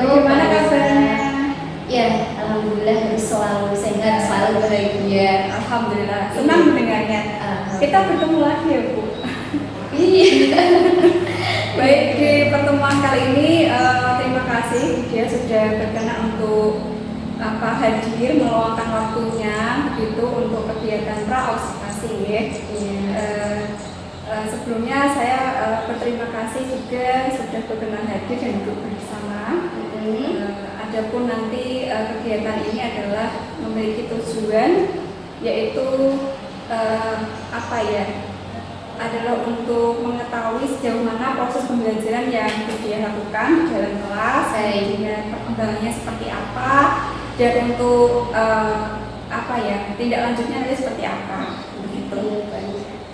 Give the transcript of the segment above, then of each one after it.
Gimana kabarnya? Ya, alhamdulillah selalu sehat, selalu bahagia. Alhamdulillah, senang mendengarnya. Kita bertemu lagi ya Bu. Iya. Baik, di pertemuan kali ini terima kasih dia sudah berkenan untuk hadir meluangkan waktunya begitu untuk kegiatan pra-observasi ya. Sebelumnya saya berterima kasih juga sudah berkenan hadir dan duduk bersama. Adapun nanti kegiatan ini adalah memiliki tujuan yaitu adalah untuk mengetahui sejauh mana proses pembelajaran yang dia lakukan dalam kelas, dengan perkembangannya seperti apa, dan untuk tindak lanjutnya nanti seperti apa, begitu.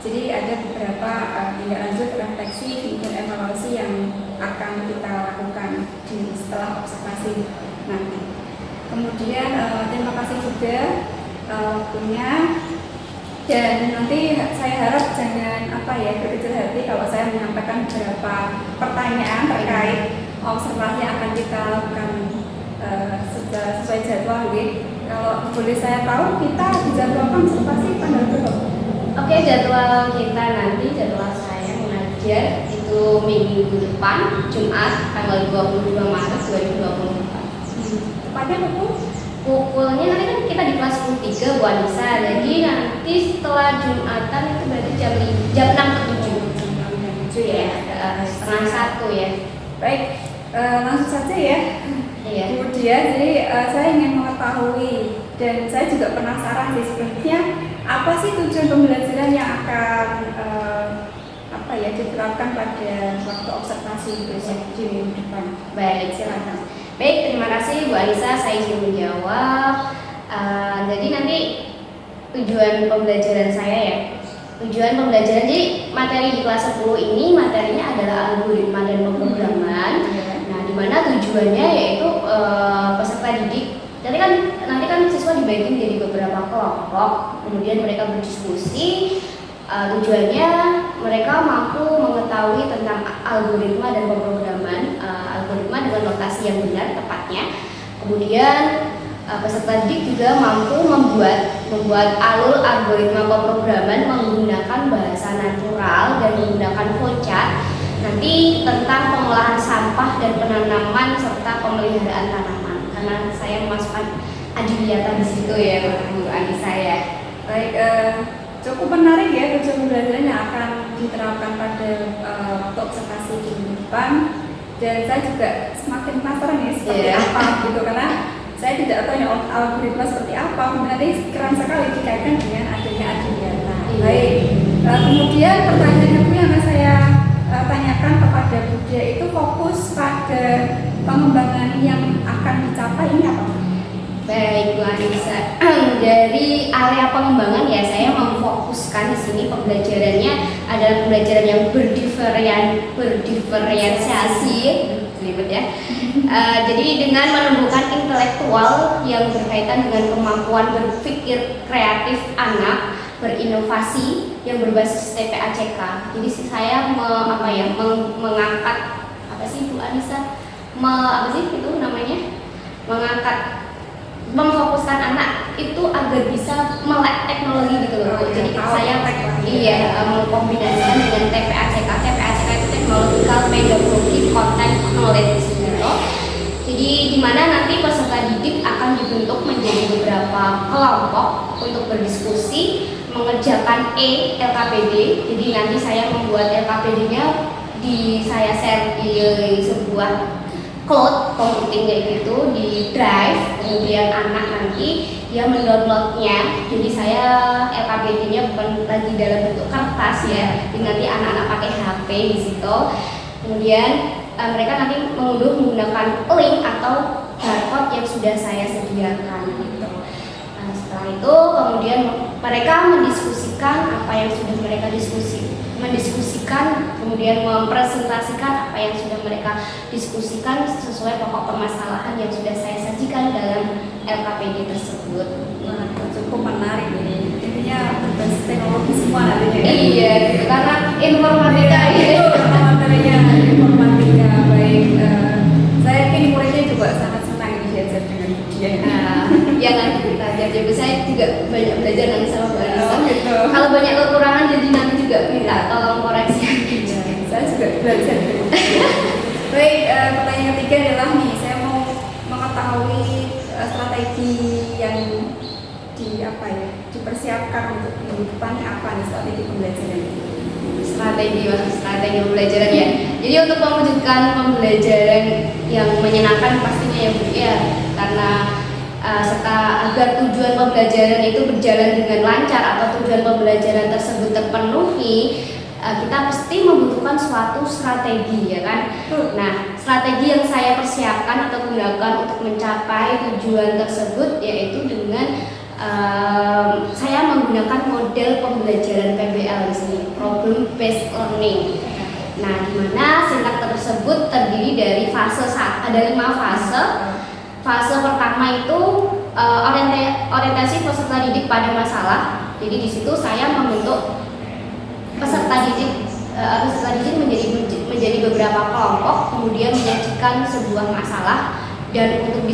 Jadi ada beberapa tindak lanjut refleksi dan evaluasi yang akan kita lakukan setelah observasi nanti. Kemudian terima kasih juga waktunya. Dan nanti saya harap jangan berkecil hati kalau saya menyampaikan beberapa pertanyaan terkait observasi yang akan kita lakukan sesuai jadwal. Kalau boleh saya tahu, kita dijadwalkan observasi tanggal berapa? Oke, jadwal kita nanti, jadwal saya mengajar itu minggu depan, Jumat tanggal 22 Maret 2024. Tepatnya Pukulnya nanti kan kita di kelas 13 Bu Anissa, jadi nanti setelah Jumatan itu berarti jam 6 ke 7 ya, setengah 1 ya. Baik, langsung saja ya. Iya. Kemudian jadi saya ingin mengetahui dan saya juga penasaran sih sebenarnya apa sih tujuan pembelajaran yang akan diterapkan pada waktu observasi besok di minggu depan. Baik, silakan. Baik, terima kasih Bu Anissa, saya ingin menjawab. Jadi nanti tujuan pembelajaran saya ya. Tujuan pembelajaran, jadi materi di kelas 10 ini materinya adalah algoritma dan pemrograman. Nah, di mana tujuannya yaitu peserta didik. Nanti kan siswa dibagi menjadi beberapa kelompok, kemudian mereka berdiskusi. Tujuannya mereka mampu mengetahui tentang algoritma dan pemrograman, algoritma dengan notasi yang benar tepatnya. Kemudian peserta didik juga mampu membuat alur algoritma pemrograman menggunakan bahasa natural dan menggunakan flowchart. Nanti tentang pengolahan sampah dan penanaman serta pemeliharaan tanaman. Karena saya memasukkan adiliyata di situ ya Bu Anissa ya. Baik, cukup menarik ya tujuan pembelajaran yang akan diterapkan pada waktu observasi di minggu depan. Dan saya juga semakin penasaran ya seperti apa gitu, karena saya tidak tahu ya algoritma seperti apa. Nanti keren sekali dikaitkan dengan adanya adiliyata. Baik, kemudian pertanyaan kedua yang saya tanyakan kepada Budia itu fokus pada pengembangan yang akan dicapai ini apa? Baik Bu Anissa, dari area pengembangan ya saya memfokuskan di sini pembelajarannya adalah pembelajaran yang berdiferensiasi, ribet ya. Jadi dengan menumbuhkan intelektual yang berkaitan dengan kemampuan berpikir kreatif anak, berinovasi yang berbasis TPACK. Jadi saya mengangkat Bu Anissa, memfokuskan anak itu agar bisa melek teknologi gitu loh. Jadi saya mengkombinasikan dengan TPACK. TPACK itu Technological Pedagogy Content Knowledge gitu. Jadi di mana nanti peserta didik akan dibentuk menjadi beberapa kelompok untuk berdiskusi mengerjakan LKPD. Jadi nanti saya membuat LKPD-nya saya share di sebuah cloud computing kayak gitu di drive, kemudian anak nanti dia mendownloadnya. Jadi saya LKPD-nya bukan lagi dalam bentuk kertas ya, jadi nanti anak-anak pakai HP di situ. Kemudian mereka nanti mengunduh menggunakan link atau barcode yang sudah saya sediakan gitu. Nah, setelah itu kemudian mereka mendiskusikan apa yang sudah mereka mendiskusikan, kemudian mempresentasikan apa yang sudah mereka diskusikan sesuai pokok permasalahan yang sudah saya sajikan dalam LKPD tersebut. Nah, cukup menarik ini. Intinya berbasis teknologi semua nantinya. Iya, gitu, karena informatika itu materinya informatika. Baik, saya yakin muridnya juga strategi yang dipersiapkan untuk minggu depan apa nih strategi pembelajaran itu? Strategi pembelajaran ya. Jadi untuk mewujudkan pembelajaran yang menyenangkan pastinya ya Bu ya, karena agar tujuan pembelajaran itu berjalan dengan lancar atau tujuan pembelajaran tersebut terpenuhi, kita pasti membutuhkan suatu strategi ya kan. Nah, strategi yang saya persiapkan atau gunakan untuk mencapai tujuan tersebut yaitu dengan saya menggunakan model pembelajaran PBL di sini, problem based learning. Nah, di mana sintak tersebut terdiri dari ada 5 fase. Fase pertama itu orientasi peserta didik pada masalah. Jadi di situ saya membentuk peserta didik menjadi beberapa kelompok, kemudian menyajikan sebuah masalah dan untuk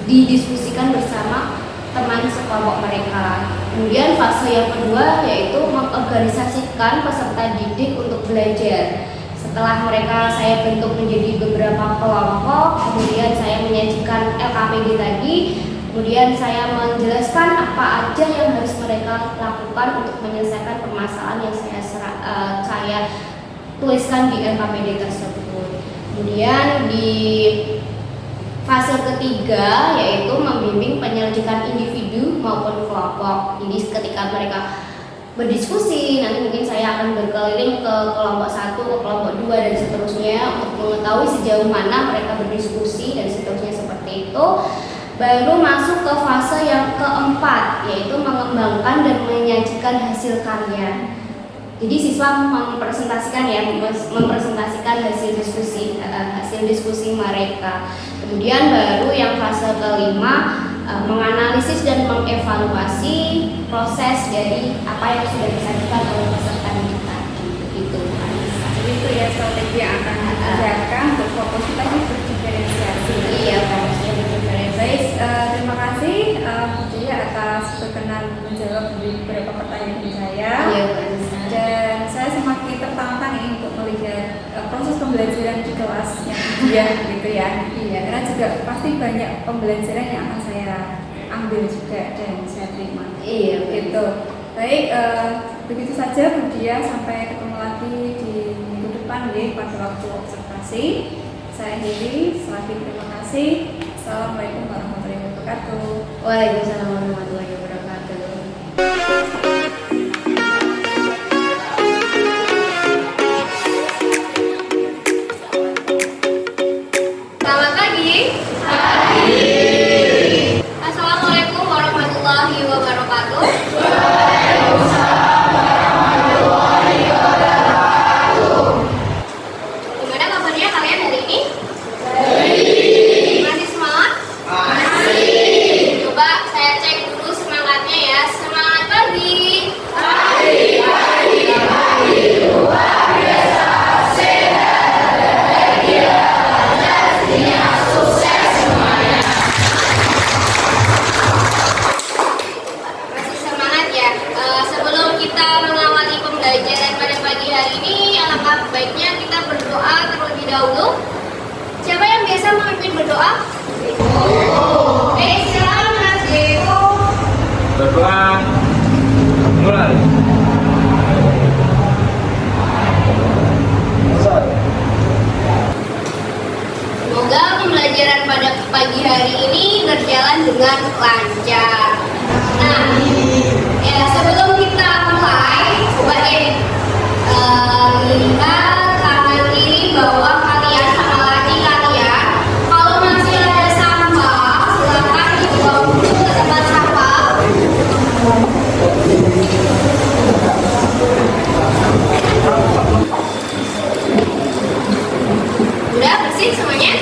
didiskusikan bersama teman sekelompok mereka. Kemudian fase yang kedua yaitu mengorganisasikan peserta didik untuk belajar. Setelah mereka saya bentuk menjadi beberapa kelompok, kemudian saya menyajikan LKPD tadi, kemudian saya menjelaskan apa aja yang harus mereka lakukan untuk menyelesaikan permasalahan yang saya tuliskan di LKPD tersebut. Kemudian di fase ketiga yaitu membimbing penyelidikan individu maupun kelompok. Jadi ketika mereka berdiskusi, nanti mungkin saya akan berkeliling ke kelompok 1, ke kelompok 2 dan seterusnya untuk mengetahui sejauh mana mereka berdiskusi dan seterusnya seperti itu. Baru masuk ke fase yang keempat yaitu mengembangkan dan menyajikan hasil karya. Jadi siswa mempresentasikan hasil diskusi mereka. Kemudian baru yang fase kelima menganalisis dan mengevaluasi proses dari apa yang sudah disajikan oleh peserta didik tadi. Begitu. Jadi itu ya strategi yang akan dikerjakan untuk fokus kita di berdiferensiasi. Iya, fokusnya berdiferensiasi. Baik, terima kasih Bu Cia atas berkenan menjawab beberapa pertanyaan saya. Iya, dan saya semakin tertantang ini untuk melihat proses pembelajaran di kelas yang dia gitu ya. Iya, karena juga pasti banyak pembelajaran yang akan saya ambil juga dan saya terima. Iya, gitu. Baik, begitu saja Bu Dia, sampai ketemu lagi di minggu depan ya pada waktu observasi. Saya akhiri, selalu terima kasih. Assalamualaikum warahmatullahi wabarakatuh. Waalaikumsalam warahmatullahi wabarakatuh. Selamat pagi. Assalamualaikum warahmatullahi wabarakatuh. Gimana kabarnya kalian hari ini? Masih semangat? Masih. Coba saya cek dulu semangatnya ya. Semangat pagi. Luar biasa, sehat, bahagia, pastinya sukses semuanya. Masih semangat ya. Sebelum kita mengawali pembelajaran pada pagi hari ini, alangkah baiknya kita berdoa terlebih dahulu. Siapa yang biasa memimpin berdoa? Silakan Mas Dewo. Berdoa mulai. Semoga pembelajaran pada pagi hari ini berjalan dengan lancar. Nah, ya sebelum kita mulai, coba lihat kanan kiri bawah kalian sama laki kalian. Kalau masih ada sampah, silakan dibawa dulu ke tempat sampah. Udah bersih semuanya?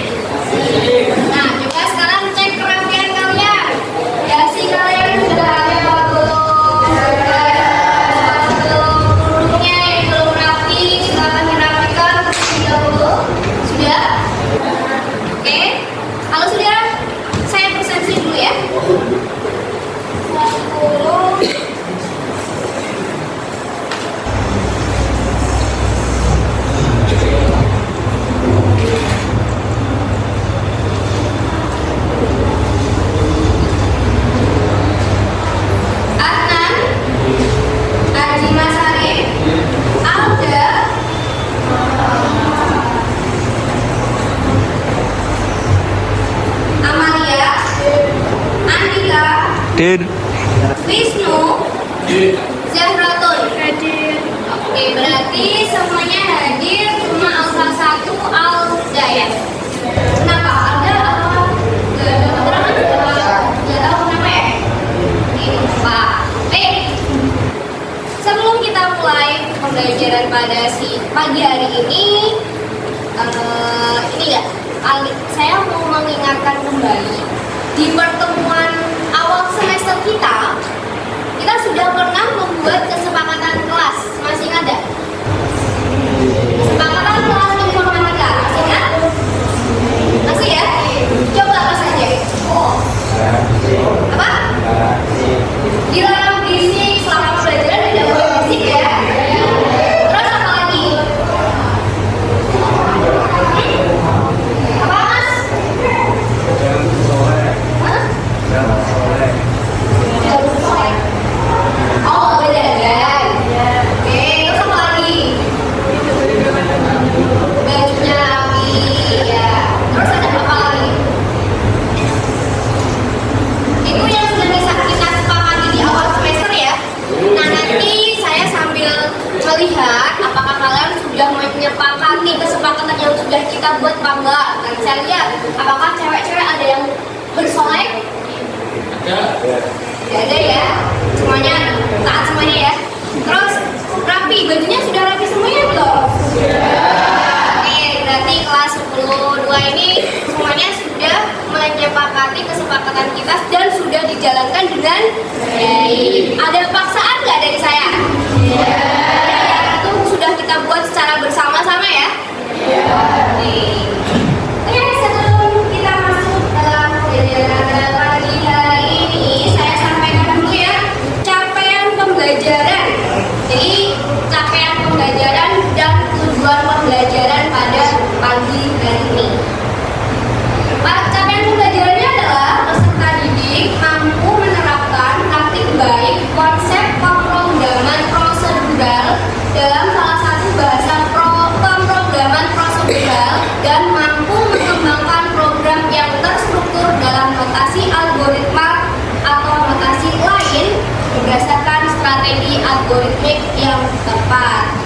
Nah, coba sekarang cek kerapian kalian. Dasi kalian sudah ada apa belum? Hadir. Wisnu, Zahratun. Hadir. Oke, berarti semuanya hadir, cuma Alfa 1 Alda ya. Kenapa? Alda nggak ada keterangan? Nggak tahu kenapa ya? Ini lupa. Sebelum kita mulai pembelajaran pada pagi hari ini ya, saya mau mengingatkan kembali di pertemuan awal semester kita sudah pernah membuat kesepakatan kelas, masih ingat nggak? Kesepakatan kelas informatika, masih ingat? Masih ya? Coba apa saja? Apa? Dilarang berisik selama pembelajaran, tidak boleh berisik ya. Terus apa lagi? Apa mas? Hah? Oh, bedandan. Oke, terus apa lagi? Bajunya rapi, ya. Terus ada apa lagi? Itu yang sudah bisa kita sepakati di awal semester ya. Nah, nanti saya sambil melihat apakah kalian sudah menyepakati kesepakatan yang sudah kita buat apa enggak. Nanti saya lihat apakah cewek-cewek ada yang bersolek. Tidak ada ya, semuanya taat semuanya ya. Terus rapi, bajunya sudah rapi semuanya belum? Oke, berarti kelas 10-2 ini semuanya sudah menyepakati kesepakatan kita dan sudah dijalankan dengan baik. Ada paksaan nggak dari saya? Itu sudah kita buat secara bersama-sama ya? Oke, sebelum kita masuk dalam pembelajaran pagi hari ini, saya sampaikan dulu ya capaian pembelajaran. Jadi capaian pembelajaran dan tujuan pembelajaran pada pagi hari ini. Capaian pembelajarannya adalah peserta didik mampu menerapkan praktik baik konsep pemrograman prosedural dalam salah satu bahasa pemrograman prosedural dan mampu mengembangkan program yang terstruktur dalam notasi algoritma atau notasi lain berdasarkan strategi algoritmik yang tepat.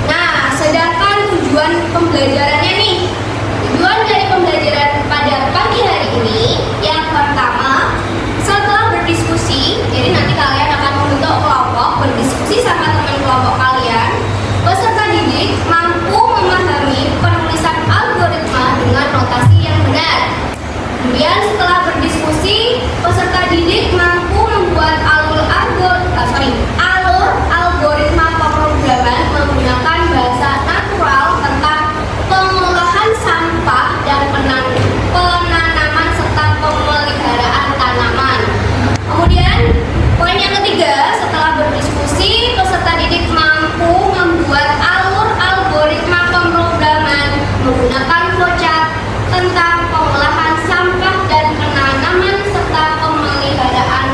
Nah, sedangkan tujuan pembelajarannya nih, tujuan dari pembelajaran pada pagi hari ini yang pertama, setelah berdiskusi, jadi nanti kalian akan membentuk kelompok berdiskusi sama teman kelompok kalian. Peserta didik mampu memahami penulisan algoritma dengan notasi yang benar. Kemudian setelah berdiskusi, peserta didik mampu membuat alur algoritma pemrograman menggunakan bahasa natural tentang pengolahan sampah dan penanaman serta pemeliharaan tanaman. Kemudian poin yang ketiga, setelah berdiskusi, peserta didik mampu membuat alur algoritma pemrograman menggunakan flowchart tentang pengolahan sampah dan penanaman serta pemeliharaan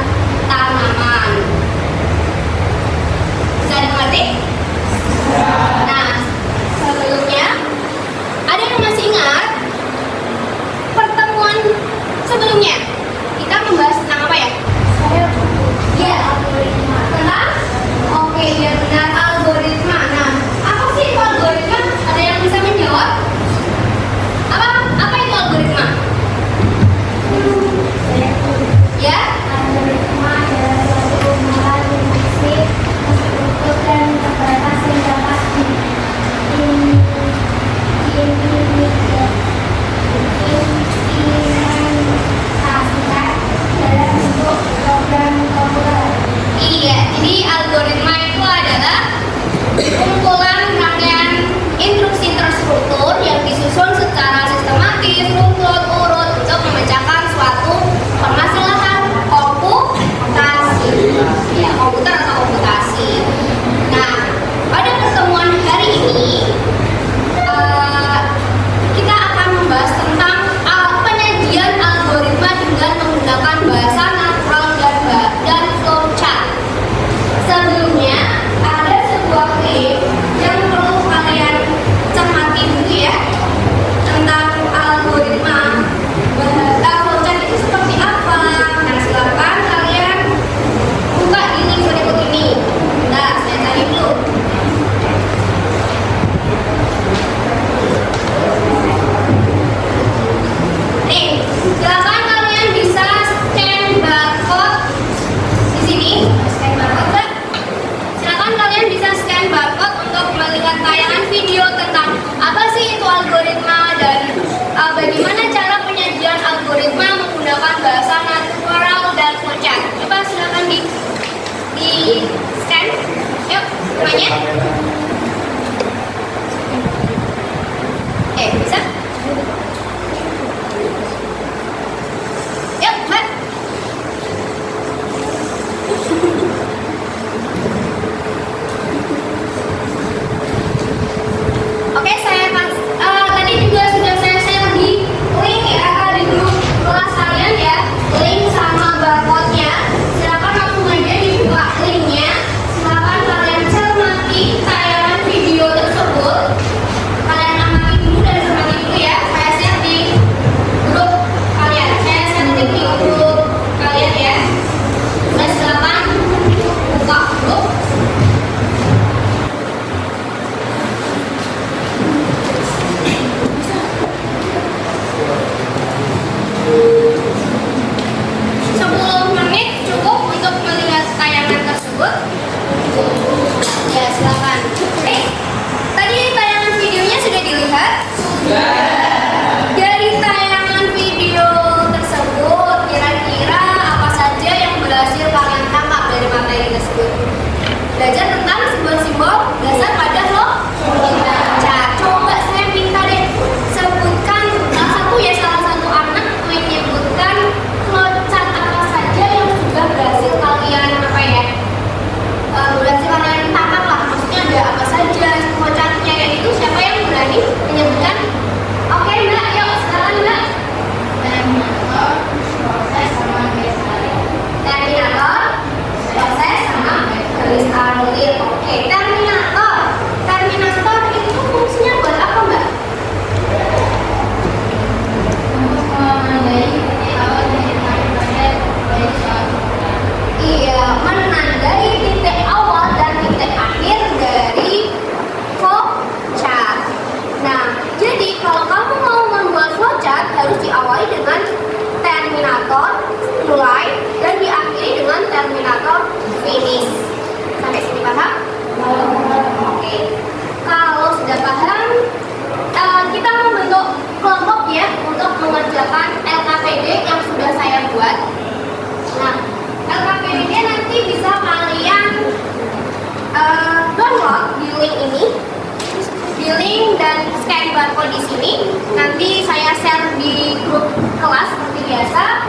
nanti saya share di grup kelas seperti biasa.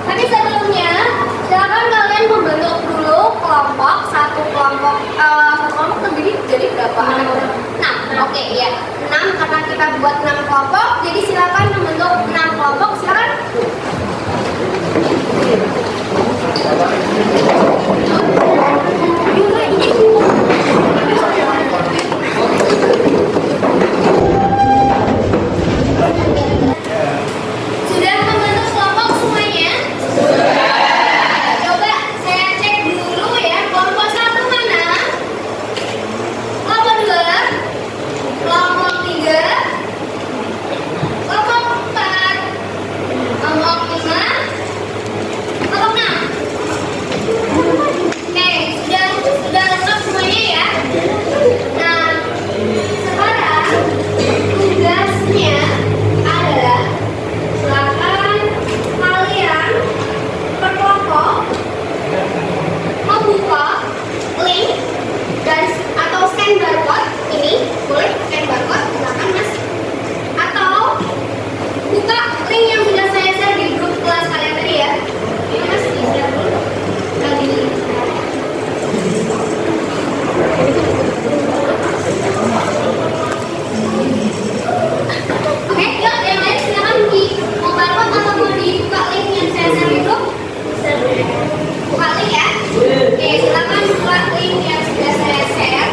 Tapi sebelumnya, silakan kalian membentuk dulu kelompok. Satu kelompok terdiri jadi berapa anak? 6. Oke, ya. 6 karena kita buat 6 kelompok. Jadi silakan membentuk 6 kelompok. Silakan. Sudah membentuk kelompok semuanya? Coba saya cek dulu ya. Kelompok 1 mana? Kelompok 2? Kelompok 3? Kelompok 4? Kelompok 5? Kelompok 6? Oke, sudah lengkap semuanya ya. Nah, sekarang tugasnya adalah silakan kalian per kelompok membuka link dan atau scan barcode ini, boleh scan barcode silakan mas, atau buka link yang sudah saya share di grup kelas kalian tadi ya. Ini mas di share dulu. Oke, yuk yang lain silakan di mau barcode atau mau dibuka link yang saya share di grup. Buka link ya. Oke, silakan buka link yang sudah saya share.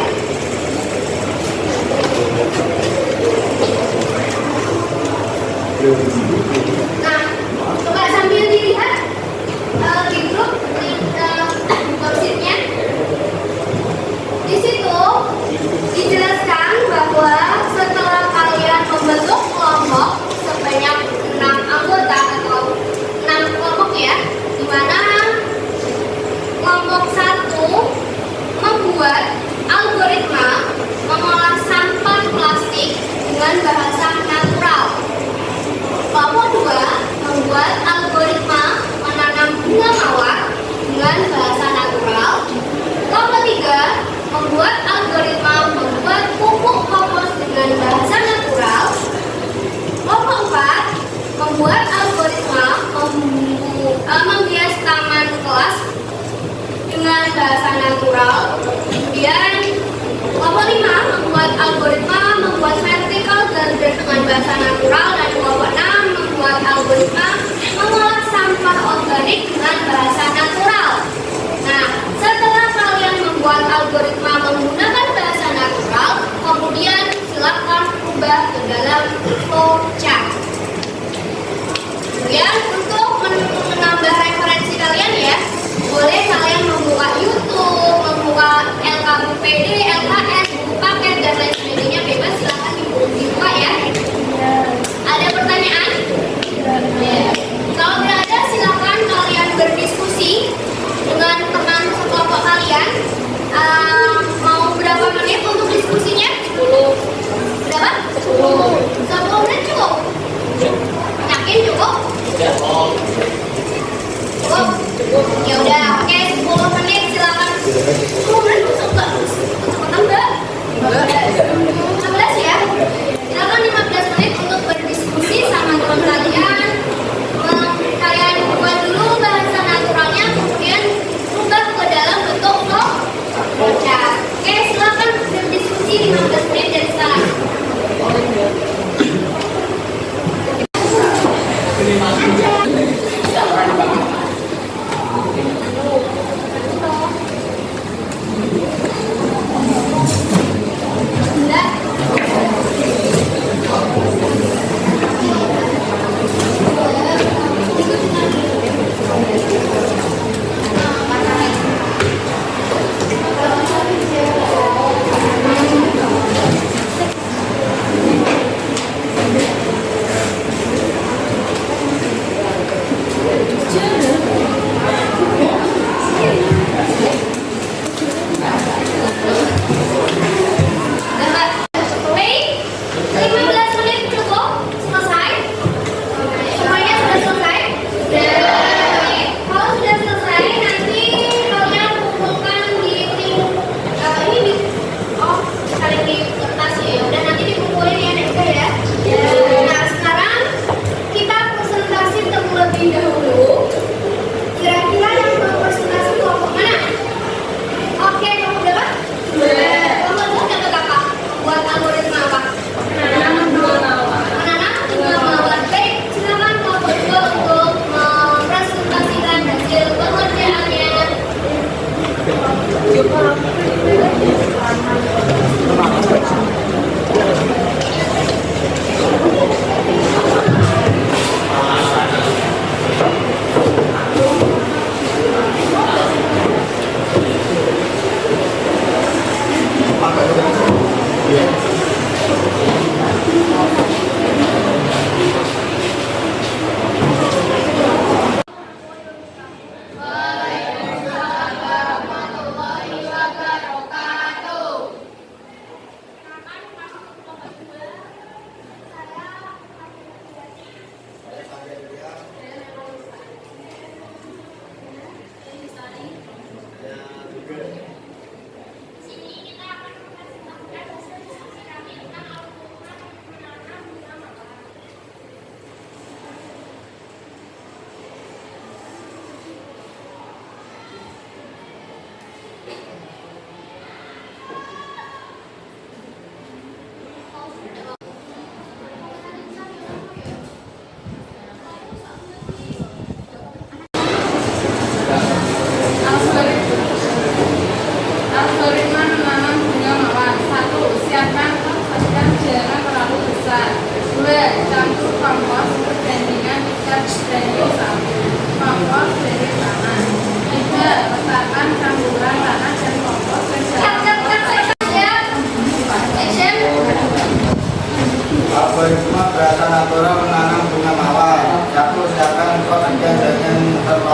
Nah, coba sambil dilihat di grup link worksheetnya. Di situ dijelaskan bahwa setelah kalian membentuk kelompok sebanyak 6 anggota atau 6 kelompok ya, di mana kelompok 1 membuat algoritma mengolah sampah plastik dengan bahasa natural. Kelompok 2 membuat algoritma menanam bunga mawar dengan bahasa natural. Kelompok 3 membuat algoritma membuat pupuk kompos dengan bahasa natural. Kelompok 4 membuat algoritma menghias taman kelas dengan bahasa natural. Kemudian kelompok 5 membuat algoritma membuat vertical garden dengan bahasa natural, dan kelompok 6 membuat algoritma mengolah sampah organik dengan bahasa natural. Nah, setelah kalian membuat algoritma menggunakan bahasa natural, kemudian silakan ubah ke dalam flowchart. Kemudian untuk menambah referensi kalian ya, boleh kalian membuka YouTube, membuka LKPD, LKS, buku paket dan lain sebagainya, bebas, silakan dibuka ya. Ada pertanyaan? Kalau tidak ada, silakan kalian berdiskusi dengan teman sekelompok kalian. Mau berapa menit untuk diskusinya? 10. Berapa? 10. 10 menit cukup? Yakin cukup? Cukup? Ya udah, oke, 10 menit silakan. 10 menit masuk enggak? Tambah? 15 ya? Silakan 15 menit untuk berdiskusi sama teman kalian. Kalian buat dulu bahasa naturalnya, kemudian ubah ke dalam bentuk flowchart. Oke, silakan berdiskusi 15 menit dari sekarang.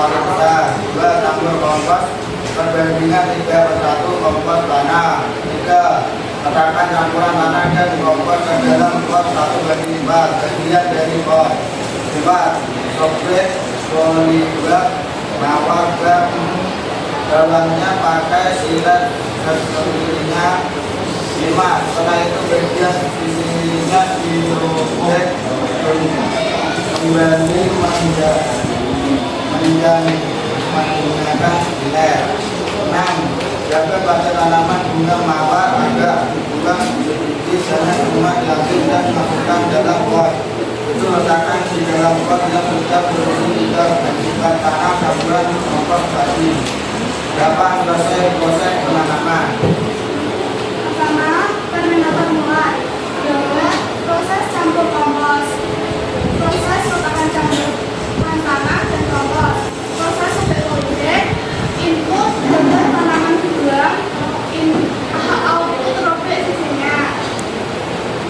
kualitas. 2. Campur kompos perbandingan 3/1 kompos tanah. 3. Letakkan campuran tanah dan kompos ke dalam pot 1/4 bagian dari pot. 4. Soplet polybag mawar bag dalamnya pakai silet sekelilinnya. 5. Setelah itu bagian sisinya dirobek kembali menggunakan silet. 6. Jaga pada tanaman bunga mawar agar dibuang sedikit dan cuma diambil dan dimasukkan dalam pot. Itu letakkan di dalam pot yang sudah bersih dan gantikan tanah campuran kompos tadi. 8. Selesai proses penanaman. Pertama, penanaman mulai. 2. Proses campur kompos. Proses letakkan campuran tanah dan kompos. Proses sampai polybag. Input gambar tanaman dibuang. Output robek sisinya.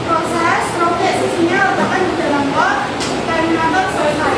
Proses robek sisinya letakkan di dalam pot. Terminator selesai.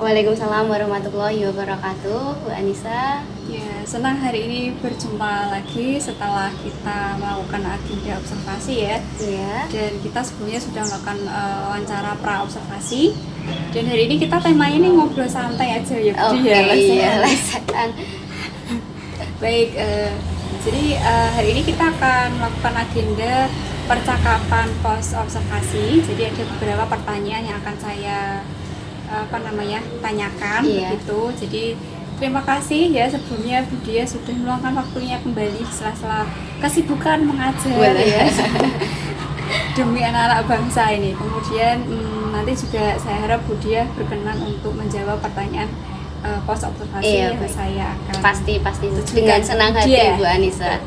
Waalaikumsalam warahmatullahi wabarakatuh. Bu Anissa. Ya, senang hari ini berjumpa lagi setelah kita melakukan agenda observasi ya. Iya. Dan kita sebelumnya sudah melakukan wawancara pra observasi. Dan hari ini kita temanya nih ngobrol santai aja ya, Oke, Budi, ya, lesehan. iya, lesehan. Baik, jadi hari ini kita akan melakukan agenda percakapan pos observasi. Jadi ada beberapa pertanyaan yang akan saya tanyakan, Iya. begitu. Jadi terima kasih ya sebelumnya Budia sudah meluangkan waktunya kembali di sela-sela kesibukan mengajar Boleh. ya demi anak-anak bangsa ini. Kemudian nanti juga saya harap Budia berkenan untuk menjawab pertanyaan pos observasi Iya, yang baik. saya akan Pasti tujukan dengan senang hati Budia. Bu Anissa.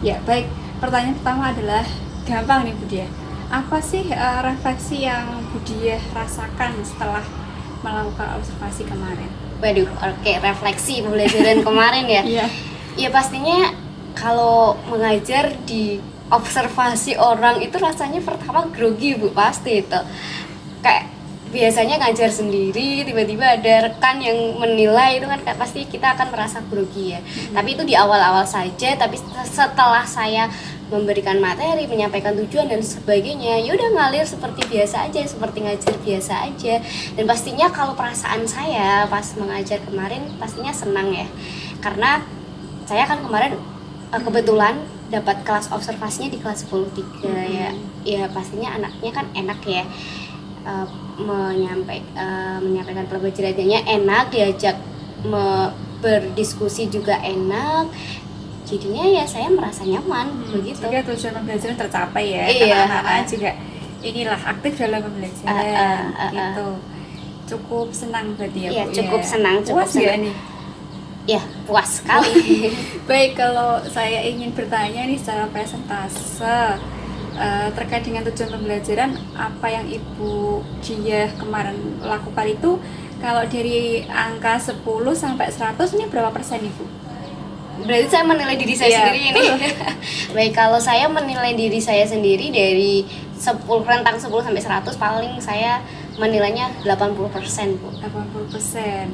Ya, baik. Pertanyaan pertama adalah gampang nih Budia. Apa sih refleksi yang Budia rasakan setelah melakukan observasi kemarin? Waduh, oke, refleksi pembelajaran kemarin ya. Iya. Ya pastinya kalau mengajar di observasi orang itu rasanya pertama grogi Bu, pasti itu. Kayak biasanya ngajar sendiri, tiba-tiba ada rekan yang menilai, itu kan pasti kita akan merasa grogi ya. Tapi itu di awal-awal saja, tapi setelah saya memberikan materi, menyampaikan tujuan dan sebagainya, ya udah ngalir seperti biasa aja, seperti ngajar biasa aja. Dan pastinya kalau perasaan saya pas mengajar kemarin pastinya senang ya, karena saya kan kemarin kebetulan dapat kelas observasinya di kelas 10-3 ya pastinya anaknya kan enak ya, menyampaikan pelajarannya enak, diajak berdiskusi juga enak. Jadinya ya saya merasa nyaman begitu. Juga tujuan pembelajaran tercapai ya. Iya. Karena anak-anak juga inilah aktif dalam pembelajaran. Gitu. Cukup senang berarti ya, Iya, Bu, cukup ya. senang, cukup Puas nggak senang. nih? Ya puas sekali. Baik, kalau saya ingin bertanya nih secara presentase terkait dengan tujuan pembelajaran, apa yang Ibu Diah kemarin lakukan itu, kalau dari angka 10 sampai 100 ini berapa persen Ibu? Berarti saya menilai diri saya Iya, sendiri ini. Baik, kalau saya menilai diri saya sendiri dari 10 rentang 10 sampai 100 paling saya menilainya 80% Bu. 80%.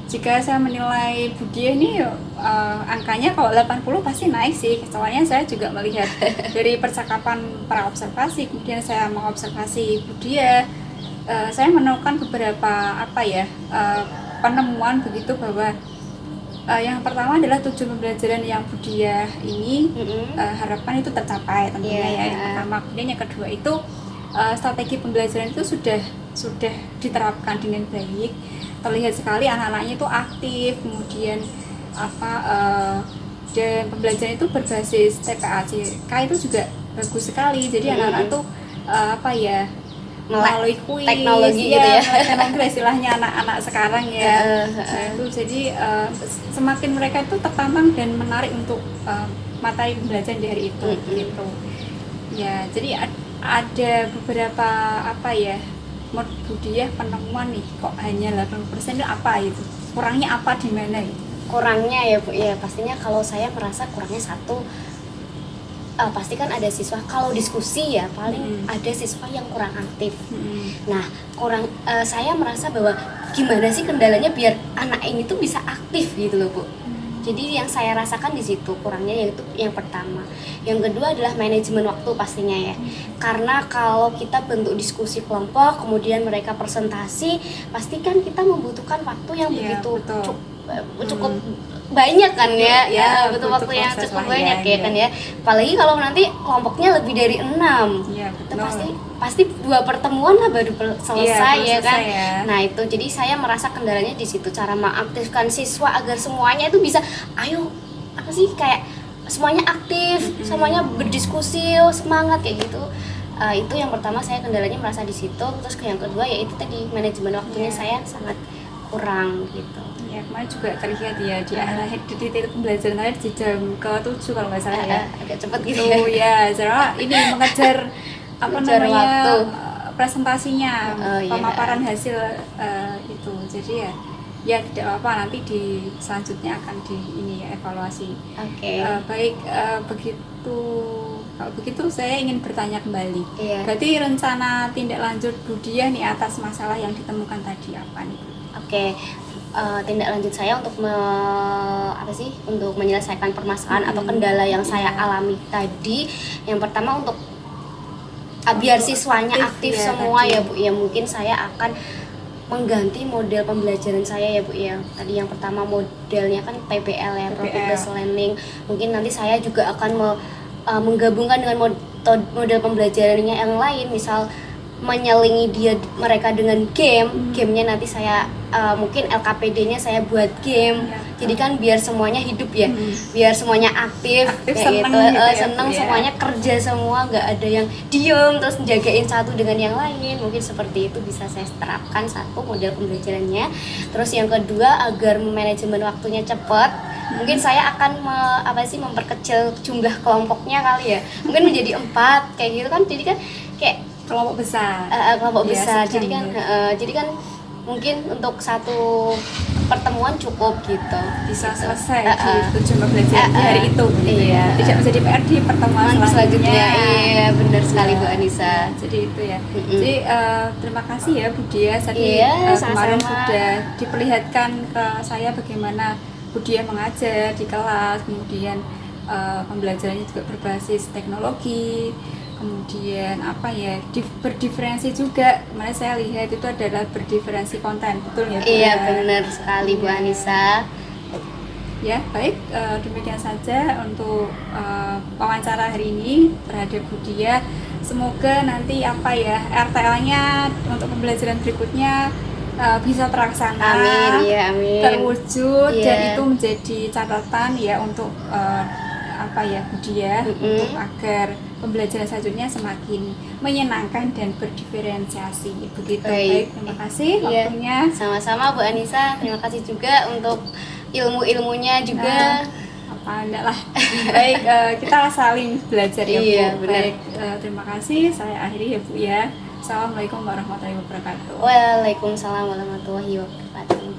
Jika saya menilai Budia ini angkanya kalau 80 pasti naik sih. Soalnya saya juga melihat dari percakapan para observasi, kemudian saya mengobservasi Budia, saya menemukan beberapa penemuan begitu bahwa yang pertama adalah tujuan pembelajaran yang Budia ini harapkan itu tercapai tentunya ya. Yang pertama, kemudian yang kedua itu strategi pembelajaran itu sudah diterapkan dengan baik. Terlihat sekali anak-anaknya itu aktif, kemudian dan pembelajaran itu berbasis TPACK itu juga bagus sekali. Jadi anak-anak itu melalui kuis, teknologi gitu ya. teknologi istilahnya anak-anak sekarang ya. Nah, itu jadi semakin mereka itu tertantang dan menarik untuk materi pembelajaran di hari itu gitu. Ya, jadi ada beberapa menurut Budia penemuan nih kok hanya 80% itu apa itu? Kurangnya apa di mana gitu? Kurangnya ya Bu, ya pastinya kalau saya merasa kurangnya satu, pasti kan ada siswa kalau diskusi ya paling ada siswa yang kurang aktif. Nah saya merasa bahwa gimana sih kendalanya biar anak ini tuh bisa aktif gitu loh Bu. Jadi yang saya rasakan di situ kurangnya yaitu yang pertama. Yang kedua adalah manajemen waktu pastinya ya. Karena kalau kita bentuk diskusi kelompok, kemudian mereka presentasi, pasti kan kita membutuhkan waktu yang begitu cukup banyak kan ya. Butuh waktu yang cukup banyak ya kan ya. Apalagi kalau nanti kelompoknya lebih dari 6. Itu pasti 2 pertemuan lah baru selesai ya kan. Nah itu jadi saya merasa kendalanya di situ, cara mengaktifkan siswa agar semuanya itu bisa kayak semuanya aktif, semuanya berdiskusi, semangat kayak gitu. Itu yang pertama saya kendalanya merasa di situ. Terus yang kedua yaitu tadi manajemen waktunya saya sangat kurang gitu. Ya, kemarin juga terlihat ya di titik pembelajaran tadi di jam ke-7 kalau nggak salah ya. Agak cepet gitu ya. Cara ini mengejar waktu. presentasinya, Oh, iya. pemaparan hasil itu. Jadi ya ya tidak apa nanti di selanjutnya akan di ini ya evaluasi. Oke. Baik, begitu kalau begitu saya ingin bertanya kembali. Iya. Berarti rencana tindak lanjut Bu Diah nih atas masalah yang ditemukan tadi apa nih Bu? Oke, tindak lanjut saya untuk untuk menyelesaikan permasalahan atau kendala yang saya alami tadi. Yang pertama untuk biar siswanya aktif ya, semua tadi. ya Bu ya, mungkin saya akan mengganti model pembelajaran saya ya Bu ya. Tadi yang pertama modelnya kan PBL ya, Profit Based Learning. Mungkin nanti saya juga akan menggabungkan dengan model pembelajarannya yang lain, misal menyelingi mereka dengan gamenya nanti saya mungkin LKPD-nya saya buat game. Jadi kan biar semuanya hidup ya, biar semuanya aktif kayak seneng gitu, ya, seneng Bu, ya. semuanya kerja semua, nggak ada yang diem terus jagain satu dengan yang lain. Mungkin seperti itu bisa saya terapkan satu model pembelajarannya. Terus yang kedua, agar manajemen waktunya cepat, mungkin saya akan memperkecil jumlah kelompoknya kali ya, mungkin menjadi 4 kayak gitu kan, jadi kan kayak Kelompok besar. kelompok Ya, besar. sedang Jadi kan mungkin untuk satu pertemuan cukup gitu. bisa selesai di tujuan pembelajaran di hari itu. Iya. Tidak menjadi PR di pertemuan selanjutnya. Iya, benar sekali Bu Anissa. Jadi itu ya. Jadi terima kasih ya Bu Diah tadi Iya, kemarin sama-sama. sudah diperlihatkan ke saya bagaimana Bu Diah mengajar di kelas, kemudian pembelajarannya juga berbasis teknologi, kemudian berdiferensi juga. Kemarin saya lihat itu adalah berdiferensi konten, betul ya Bu? Iya, benar sekali Bu Anissa. Ya, baik, demikian saja untuk wawancara hari ini terhadap Bu Diah. Semoga nanti RTL-nya untuk pembelajaran berikutnya bisa terlaksana, Amin, ya amin. terwujud, Iya. dan itu menjadi catatan ya untuk Bu Diah, untuk agar pembelajaran selanjutnya semakin menyenangkan dan berdiferensiasi. Begitu. Baik, terima kasih Iya. waktunya. Sama-sama Bu Anissa, terima kasih juga untuk ilmu-ilmunya juga. Enggak lah. Baik, kita saling belajar ya Bu. Iya, benar. Baik, terima kasih. Saya akhiri ya Bu ya. Assalamualaikum warahmatullahi wabarakatuh. Waalaikumsalam warahmatullahi wabarakatuh.